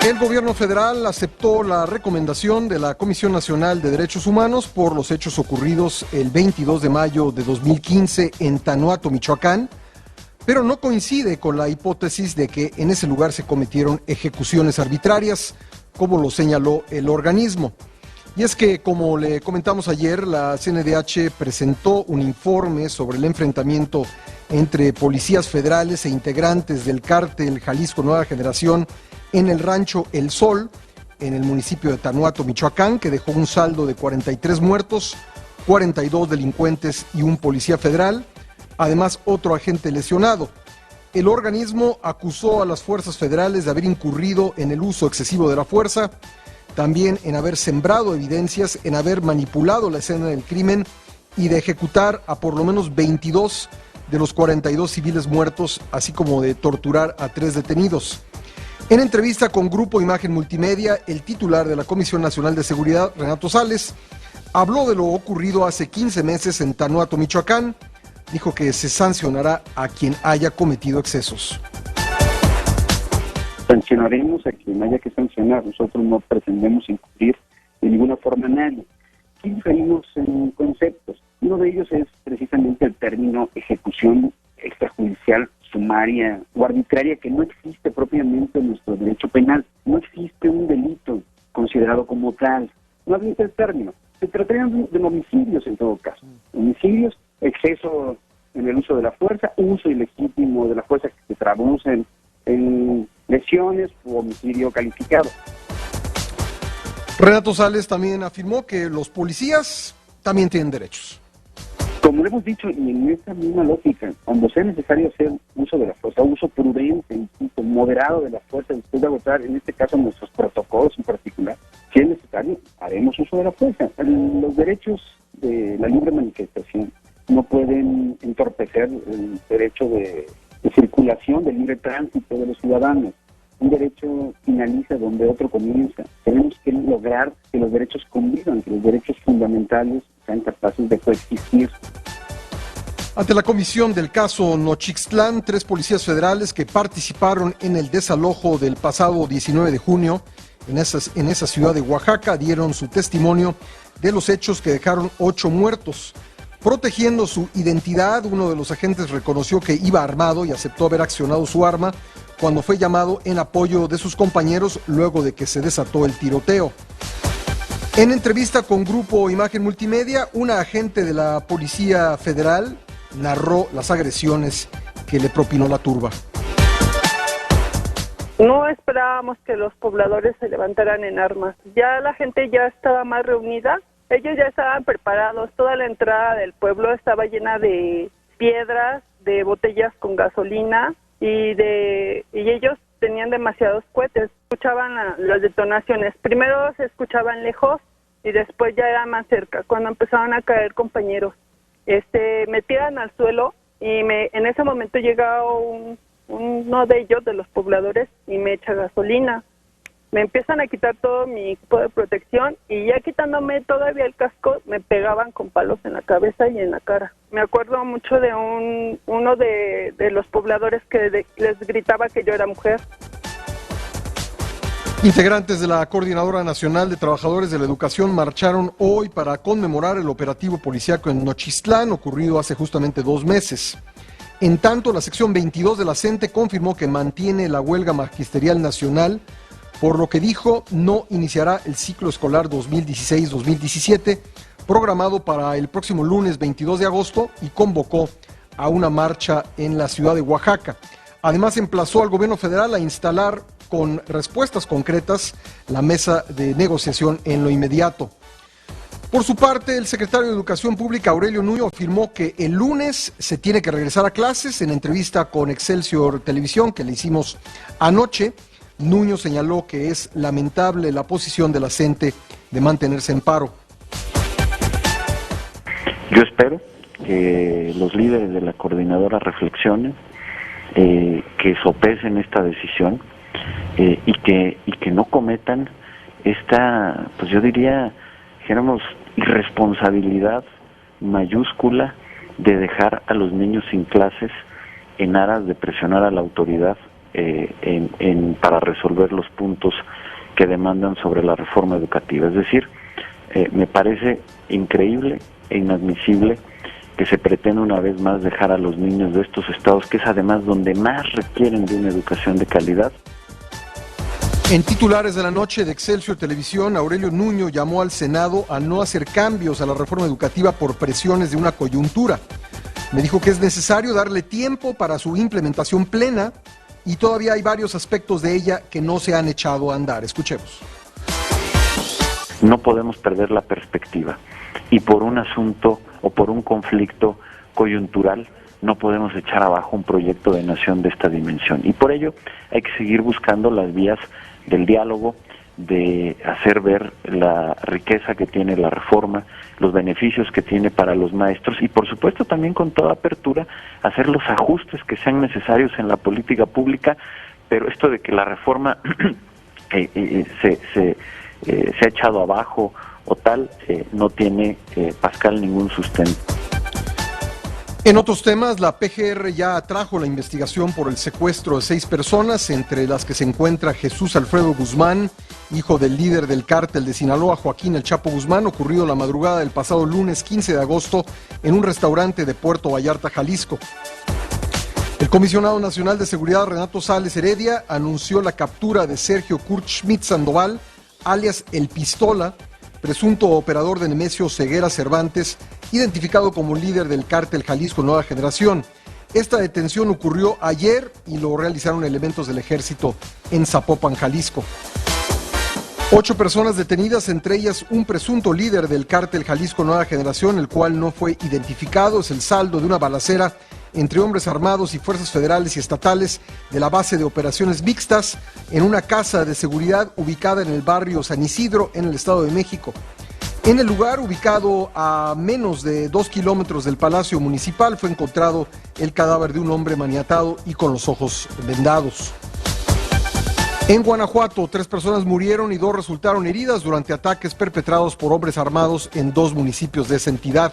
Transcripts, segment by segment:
El gobierno federal aceptó la recomendación de la Comisión Nacional de Derechos Humanos por los hechos ocurridos el 22 de mayo de 2015 en Tanuato, Michoacán, pero no coincide con la hipótesis de que en ese lugar se cometieron ejecuciones arbitrarias, como lo señaló el organismo. Y es que, como le comentamos ayer, la CNDH presentó un informe sobre el enfrentamiento entre policías federales e integrantes del cártel Jalisco Nueva Generación en el rancho El Sol, en el municipio de Tanuato, Michoacán, que dejó un saldo de 43 muertos, 42 delincuentes y un policía federal, además otro agente lesionado. El organismo acusó a las fuerzas federales de haber incurrido en el uso excesivo de la fuerza, también en haber sembrado evidencias, en haber manipulado la escena del crimen y de ejecutar a por lo menos 22 de los 42 civiles muertos, así como de torturar a 3 detenidos. En entrevista con Grupo Imagen Multimedia, el titular de la Comisión Nacional de Seguridad, Renato Sales, habló de lo ocurrido hace 15 meses en Tanuato, Michoacán. Dijo que se sancionará a quien haya cometido excesos. Sancionaremos a quien haya que sancionar. Nosotros no pretendemos incurrir de ninguna forma a nadie. Aquí diferimos en conceptos. Uno de ellos es precisamente el término ejecución extrajudicial, sumaria o arbitraria, que no existe propiamente en nuestro derecho penal. No existe un delito considerado como tal. No existe el término. Se tratarían de homicidios en todo caso. Homicidios, exceso en el uso de la fuerza, uso ilegítimo de la fuerza que se traducen en lesiones o homicidio calificado. Renato Sales también afirmó que los policías también tienen derechos. Como lo hemos dicho, y en esta misma lógica, cuando sea necesario hacer uso de la fuerza, uso prudente, insisto, moderado de la fuerza, después de agotar, en este caso, nuestros protocolos en particular, si es necesario, haremos uso de la fuerza. Los derechos de la libre manifestación no pueden entorpecer el derecho de circulación, de libre tránsito de los ciudadanos. Un derecho finaliza donde otro comienza. Tenemos que lograr que los derechos convivan, que los derechos fundamentales sean capaces de coexistir. Ante la comisión del caso Nochixtlán, 3 policías federales que participaron en el desalojo del pasado 19 de junio en esa ciudad de Oaxaca dieron su testimonio de los hechos que dejaron 8 muertos. Protegiendo su identidad, uno de los agentes reconoció que iba armado y aceptó haber accionado su arma cuando fue llamado en apoyo de sus compañeros luego de que se desató el tiroteo. En entrevista con Grupo Imagen Multimedia, una agente de la Policía Federal narró las agresiones que le propinó la turba. No esperábamos que los pobladores se levantaran en armas. Ya la gente ya estaba más reunida. Ellos ya estaban preparados, toda la entrada del pueblo estaba llena de piedras, de botellas con gasolina y ellos tenían demasiados cohetes. Escuchaban las detonaciones, primero se escuchaban lejos y después ya era más cerca, cuando empezaron a caer compañeros. Me tiran al suelo y en ese momento llega uno de ellos, de los pobladores, y me echa gasolina. Me empiezan a quitar todo mi equipo de protección y ya quitándome todavía el casco, me pegaban con palos en la cabeza y en la cara. Me acuerdo mucho de uno de los pobladores que les gritaba que yo era mujer. Integrantes de la Coordinadora Nacional de Trabajadores de la Educación marcharon hoy para conmemorar el operativo policíaco en Nochixtlán, ocurrido hace justamente 2 meses. En tanto, la sección 22 de la CENTE confirmó que mantiene la huelga magisterial nacional, por lo que dijo no iniciará el ciclo escolar 2016-2017, programado para el próximo lunes 22 de agosto, y convocó a una marcha en la ciudad de Oaxaca. Además, emplazó al gobierno federal a instalar con respuestas concretas la mesa de negociación en lo inmediato. Por su parte, el secretario de Educación Pública, Aurelio Nuño, afirmó que el lunes se tiene que regresar a clases. En entrevista con Excelsior Televisión, que le hicimos anoche, Nuño señaló que es lamentable la posición de la CENTE de mantenerse en paro. Yo espero que los líderes de la coordinadora reflexionen, que sopesen esta decisión y que no cometan esta, pues yo diría, dijéramos, irresponsabilidad mayúscula de dejar a los niños sin clases en aras de presionar a la autoridad para resolver los puntos que demandan sobre la reforma educativa. Es decir, me parece increíble e inadmisible que se pretenda una vez más dejar a los niños de estos estados, que es además donde más requieren de una educación de calidad. En titulares de la noche de Excelsior Televisión, Aurelio Nuño llamó al Senado a no hacer cambios a la reforma educativa por presiones de una coyuntura. Me dijo que es necesario darle tiempo para su implementación plena y todavía hay varios aspectos de ella que no se han echado a andar. Escuchemos. No podemos perder la perspectiva y por un asunto o por un conflicto coyuntural no podemos echar abajo un proyecto de nación de esta dimensión. Y por ello hay que seguir buscando las vías del diálogo, de hacer ver la riqueza que tiene la reforma, los beneficios que tiene para los maestros y por supuesto también con toda apertura hacer los ajustes que sean necesarios en la política pública, pero esto de que la reforma se ha echado abajo o tal, no tiene, Pascal, ningún sustento. En otros temas, la PGR ya atrajo la investigación por el secuestro de 6 personas, entre las que se encuentra Jesús Alfredo Guzmán, hijo del líder del cártel de Sinaloa, Joaquín El Chapo Guzmán, ocurrido la madrugada del pasado lunes 15 de agosto en un restaurante de Puerto Vallarta, Jalisco. El comisionado nacional de seguridad, Renato Sales Heredia, anunció la captura de Sergio Kurt Schmidt Sandoval, alias El Pistola, presunto operador de Nemesio Ceguera Cervantes, identificado como líder del cártel Jalisco Nueva Generación. Esta detención ocurrió ayer y lo realizaron elementos del ejército en Zapopan, Jalisco. 8 personas detenidas, entre ellas un presunto líder del cártel Jalisco Nueva Generación, el cual no fue identificado. Es el saldo de una balacera entre hombres armados y fuerzas federales y estatales de la base de operaciones mixtas en una casa de seguridad ubicada en el barrio San Isidro, en el Estado de México. En el lugar, ubicado a menos de 2 kilómetros del Palacio Municipal, fue encontrado el cadáver de un hombre maniatado y con los ojos vendados. En Guanajuato, 3 personas murieron y 2 resultaron heridas durante ataques perpetrados por hombres armados en 2 municipios de esa entidad.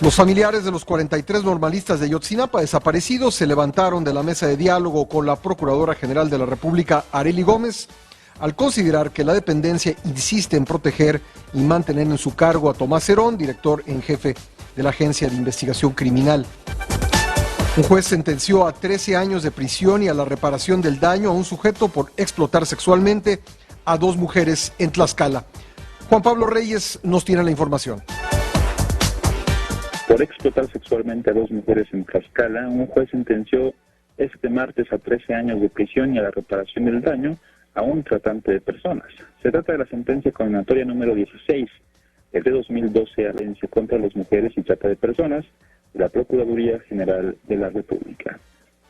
Los familiares de los 43 normalistas de Ayotzinapa desaparecidos se levantaron de la mesa de diálogo con la Procuradora General de la República, Arely Gómez, al considerar que la dependencia insiste en proteger y mantener en su cargo a Tomás Herón, director en jefe de la Agencia de Investigación Criminal. Un juez sentenció a 13 años de prisión y a la reparación del daño a un sujeto por explotar sexualmente a 2 mujeres en Tlaxcala. Juan Pablo Reyes nos tiene la información. Por explotar sexualmente a 2 mujeres en Tlaxcala, un juez sentenció este martes a 13 años de prisión y a la reparación del daño a un tratante de personas. Se trata de la sentencia condenatoria número 16 de 2012 a violencia contra las mujeres y trata de personas de la Procuraduría General de la República.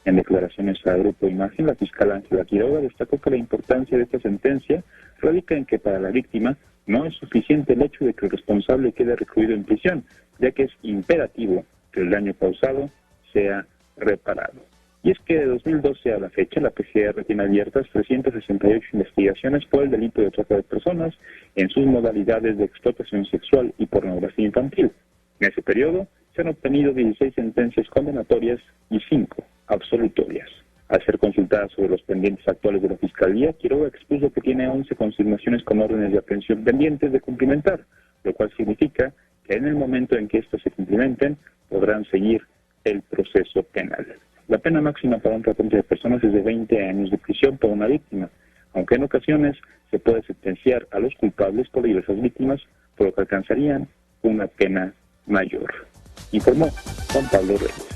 En declaraciones a Grupo Imagen, la fiscal Ángela Quiroga destacó que la importancia de esta sentencia radica en que para la víctima no es suficiente el hecho de que el responsable quede recluido en prisión, ya que es imperativo que el daño causado sea reparado. Y es que de 2012 a la fecha, la PGR tiene abiertas 368 investigaciones por el delito de trata de personas en sus modalidades de explotación sexual y pornografía infantil. En ese periodo se han obtenido 16 sentencias condenatorias y 5 absolutorias. Al ser consultada sobre los pendientes actuales de la Fiscalía, Quiroga expuso que tiene 11 consignaciones con órdenes de aprehensión pendientes de cumplimentar, lo cual significa que en el momento en que éstas se cumplimenten, podrán seguir el proceso penal. La pena máxima para un tratante de personas es de 20 años de prisión por una víctima, aunque en ocasiones se puede sentenciar a los culpables por diversas víctimas, por lo que alcanzarían una pena mayor. Informó Juan Pablo Reyes.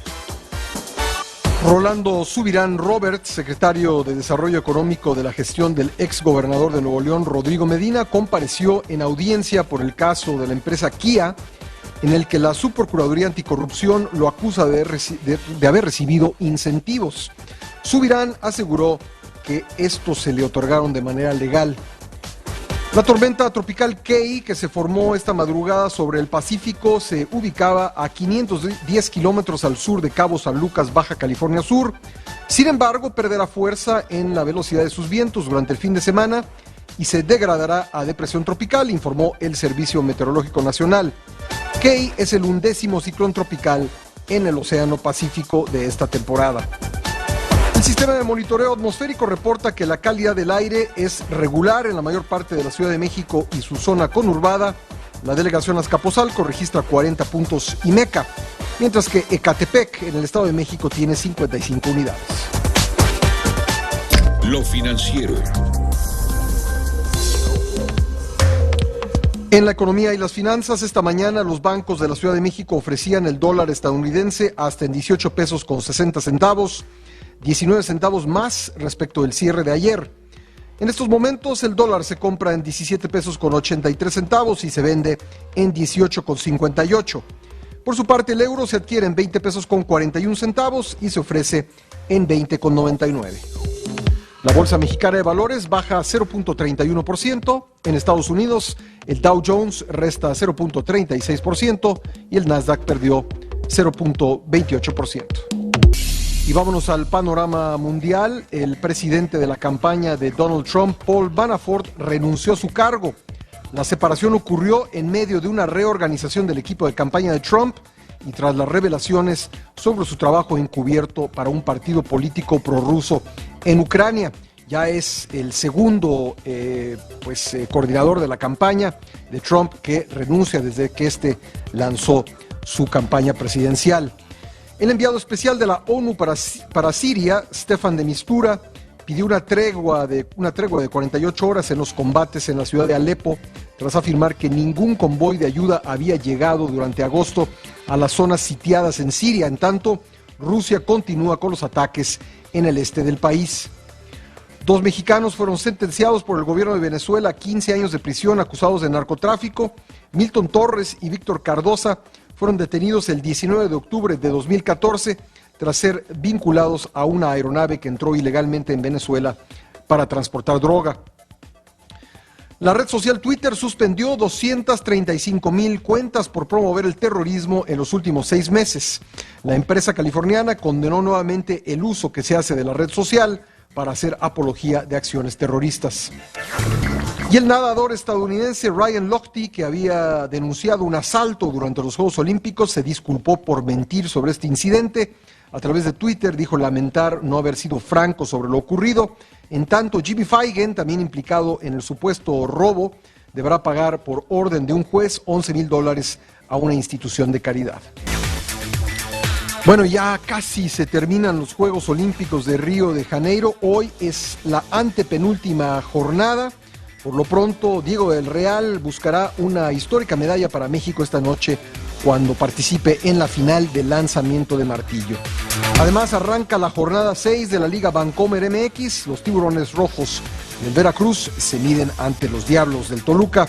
Rolando Subirán Roberts, secretario de Desarrollo Económico de la gestión del exgobernador de Nuevo León, Rodrigo Medina, compareció en audiencia por el caso de la empresa Kia, en el que la Subprocuraduría Anticorrupción lo acusa de haber recibido incentivos. Subirán aseguró que estos se le otorgaron de manera legal. La tormenta tropical Key, que se formó esta madrugada sobre el Pacífico, se ubicaba a 510 kilómetros al sur de Cabo San Lucas, Baja California Sur. Sin embargo, perderá fuerza en la velocidad de sus vientos durante el fin de semana y se degradará a depresión tropical, informó el Servicio Meteorológico Nacional. Key es el 11º ciclón tropical en el Océano Pacífico de esta temporada. El sistema de monitoreo atmosférico reporta que la calidad del aire es regular en la mayor parte de la Ciudad de México y su zona conurbada. La delegación Azcapotzalco registra 40 puntos y Meca, mientras que Ecatepec, en el Estado de México, tiene 55 unidades. Lo financiero. En la economía y las finanzas, esta mañana los bancos de la Ciudad de México ofrecían el dólar estadounidense hasta en 18 pesos con 60 centavos, 19 centavos más respecto del cierre de ayer. En estos momentos el dólar se compra en 17 pesos con 83 centavos y se vende en 18 con 58. Por su parte, el euro se adquiere en 20 pesos con 41 centavos y se ofrece en 20 con 99. La Bolsa Mexicana de Valores baja 0.31%. En Estados Unidos, el Dow Jones resta 0.36% y el Nasdaq perdió 0.28%. Y vámonos al panorama mundial. El presidente de la campaña de Donald Trump, Paul Manafort, renunció a su cargo. La separación ocurrió en medio de una reorganización del equipo de campaña de Trump y tras las revelaciones sobre su trabajo encubierto para un partido político prorruso en Ucrania. Ya es el segundo coordinador de la campaña de Trump que renuncia desde que este lanzó su campaña presidencial. El enviado especial de la ONU para Siria, Staffan de Mistura, pidió una tregua de 48 horas en los combates en la ciudad de Alepo, tras afirmar que ningún convoy de ayuda había llegado durante agosto a las zonas sitiadas en Siria. En tanto, Rusia continúa con los ataques en el este del país. 2 mexicanos fueron sentenciados por el gobierno de Venezuela a 15 años de prisión acusados de narcotráfico. Milton Torres y Víctor Cardoza fueron detenidos el 19 de octubre de 2014 tras ser vinculados a una aeronave que entró ilegalmente en Venezuela para transportar droga. La red social Twitter suspendió 235,000 cuentas por promover el terrorismo en los últimos 6 meses. La empresa californiana condenó nuevamente el uso que se hace de la red social para hacer apología de acciones terroristas. Y el nadador estadounidense Ryan Lochte, que había denunciado un asalto durante los Juegos Olímpicos, se disculpó por mentir sobre este incidente. A través de Twitter dijo lamentar no haber sido franco sobre lo ocurrido. En tanto, Jimmy Feigen, también implicado en el supuesto robo, deberá pagar por orden de un juez $11,000 a una institución de caridad. Bueno, ya casi se terminan los Juegos Olímpicos de Río de Janeiro. Hoy es la antepenúltima jornada. Por lo pronto, Diego del Real buscará una histórica medalla para México esta noche cuando participe en la final del lanzamiento de martillo. Además, arranca la jornada 6 de la Liga Bancomer MX. Los Tiburones Rojos del Veracruz se miden ante los Diablos del Toluca.